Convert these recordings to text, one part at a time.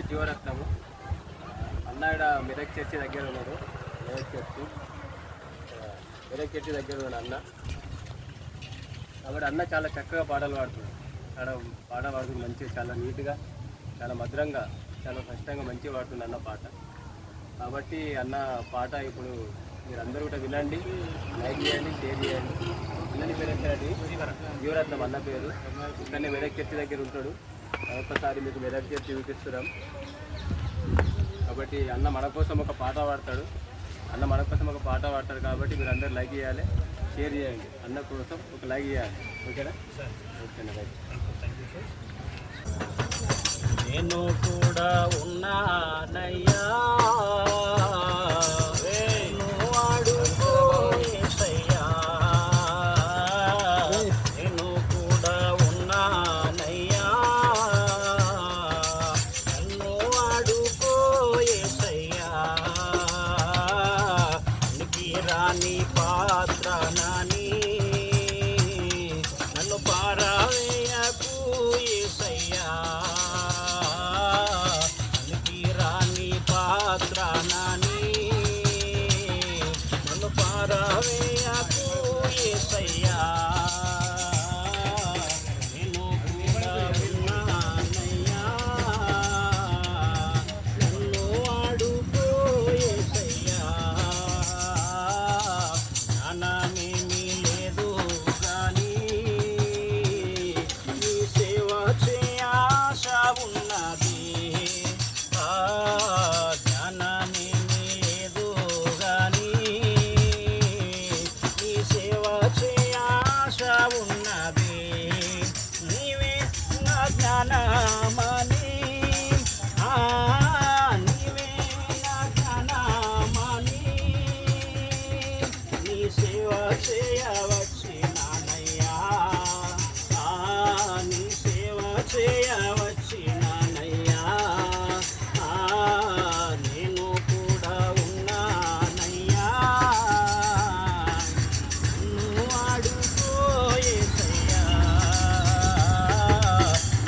జీవరత్నము. అన్న ఇక్కడ మెదక్ చర్చి దగ్గర ఉన్నాడు. మెదక్ చర్చి దగ్గర ఉన్నాడు అన్న. కాబట్టి అన్న చాలా చక్కగా పాటలు పాడుతున్నాడు. పాట పాడుతుంది మంచిగా, చాలా నీట్గా, చాలా మధురంగా, చాలా స్పష్టంగా మంచిగా పాడుతుంది అన్న పాట. కాబట్టి అన్న పాట ఇప్పుడు మీరందరూ కూడా వినండి, లైక్ చేయండి, షేర్ చేయండి. అన్నని పేరు వచ్చారండి జీవరత్నం అన్న పేరు. ఇక్కడనే మెదక్ చర్చి దగ్గర ఉంటాడు. ఒక్కసారి మీకు మెదక్ చర్చి చూపిస్తున్నాం. కాబట్టి అన్న మన కోసం ఒక పాట పాడతాడు. కాబట్టి మీరు అందరూ లైక్ చేయాలి, షేర్ చేయండి. అన్న కోసం ఒక లైక్ చేయాలి. ఓకేనా? ఓకేనా, రైట్. నేను కూడా ఉన్నానయ్యా, రాని పాత్ర నాని నన్ను పారవేయకు యేసయ్యా, రాని పాత్ర నాని నన్ను పారవేయకు యేసయ్యా. నేను కూడా ఉన్నానయ్యా, నన్ను వాడుకో యేసయ్యా. జ్ఞానమేమీ లేదు కానీ నీ సేవ చేయ ఆశ ఉన్నది. జ్ఞానమేమీ లేదు కానీ నీ సేవ చేయ ఆశ ఉన్నది. నీవే నా జ్ఞానమని, నీవే నా జ్ఞానమని నీ సేవ చేయవచ్చినానయ్యా, నీ సేవ చేయవచ్చినానయ్యా. నేను కూడా ఉన్నానయ్యా, నన్ను వాడుకో యేసయ్యా.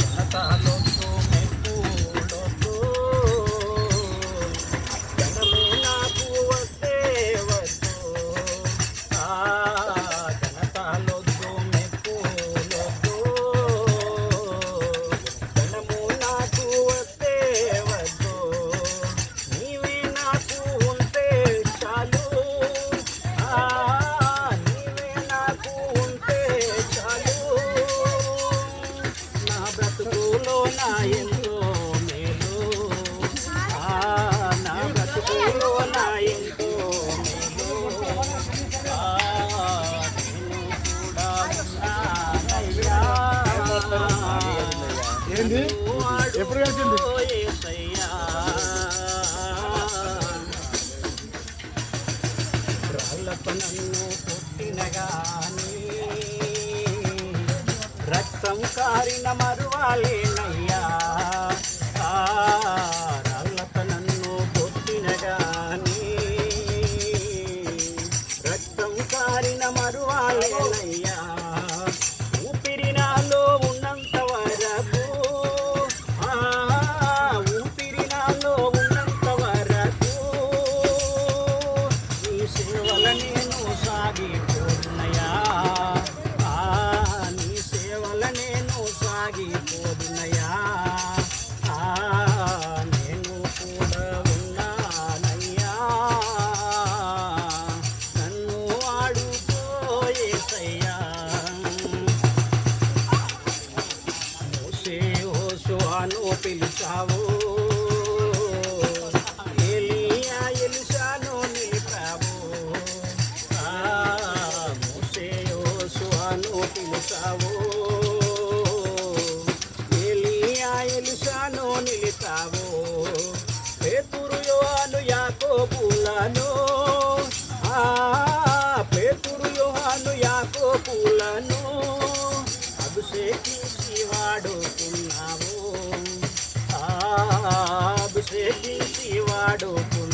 ఘనతలొద్దు, మెప్పులొద్దు, ఘనమే నాకు వద్దే వద్దు. ఘనతలొద్దు, మెప్పులొద్దు, ఘనము నాకు వద్దే వద్దు. నీవే నాకు ఉంటే చాలు, నీవే నాకు ఉంటే చాలు. నా బ్రతుకులో నా ఎంతో మేలు, నా బ్రతుకులో నా ఎంతో మేలు. నేను కూడా ఉన్నానయ్యా, ఏంది ఎప్పుడు కలిసింది? యేసయ్యా. రాళ్ళతో నన్ను కొట్టిన గాని రక్తం కారిన మరువాలేనయ్యా. రాళ్ళతో నన్ను కొట్టిన గాని రక్తం కారిన మరువాలేనయ్యా. ఊపిరి నాలో ఉన్నంత వరకు, ఊపిరి నాలో ఉన్నంత వరకు నీ సేవల నేను సాగిపోదునయ్యా, నీ సేవల నేను సాగిపోదునయ్యా. నేను కూడా ఉన్నానయ్యా, నన్ను వాడుకో యేసయ్యా. మోషే యెహోషువను పిలిచావు, ఏలీయా ఎలీషాను నిలిపావు. మోషే యెహోషువను పిలిచావు, ఏలీయా ఎలీషాను నిలిపావు. పేతురు యోహాను యాకోబులను, పేతురు యోహాను యాకోబులను అభిషేకించి వాడుకున్నావు, అభిషేకించి వాడుకున్నావు.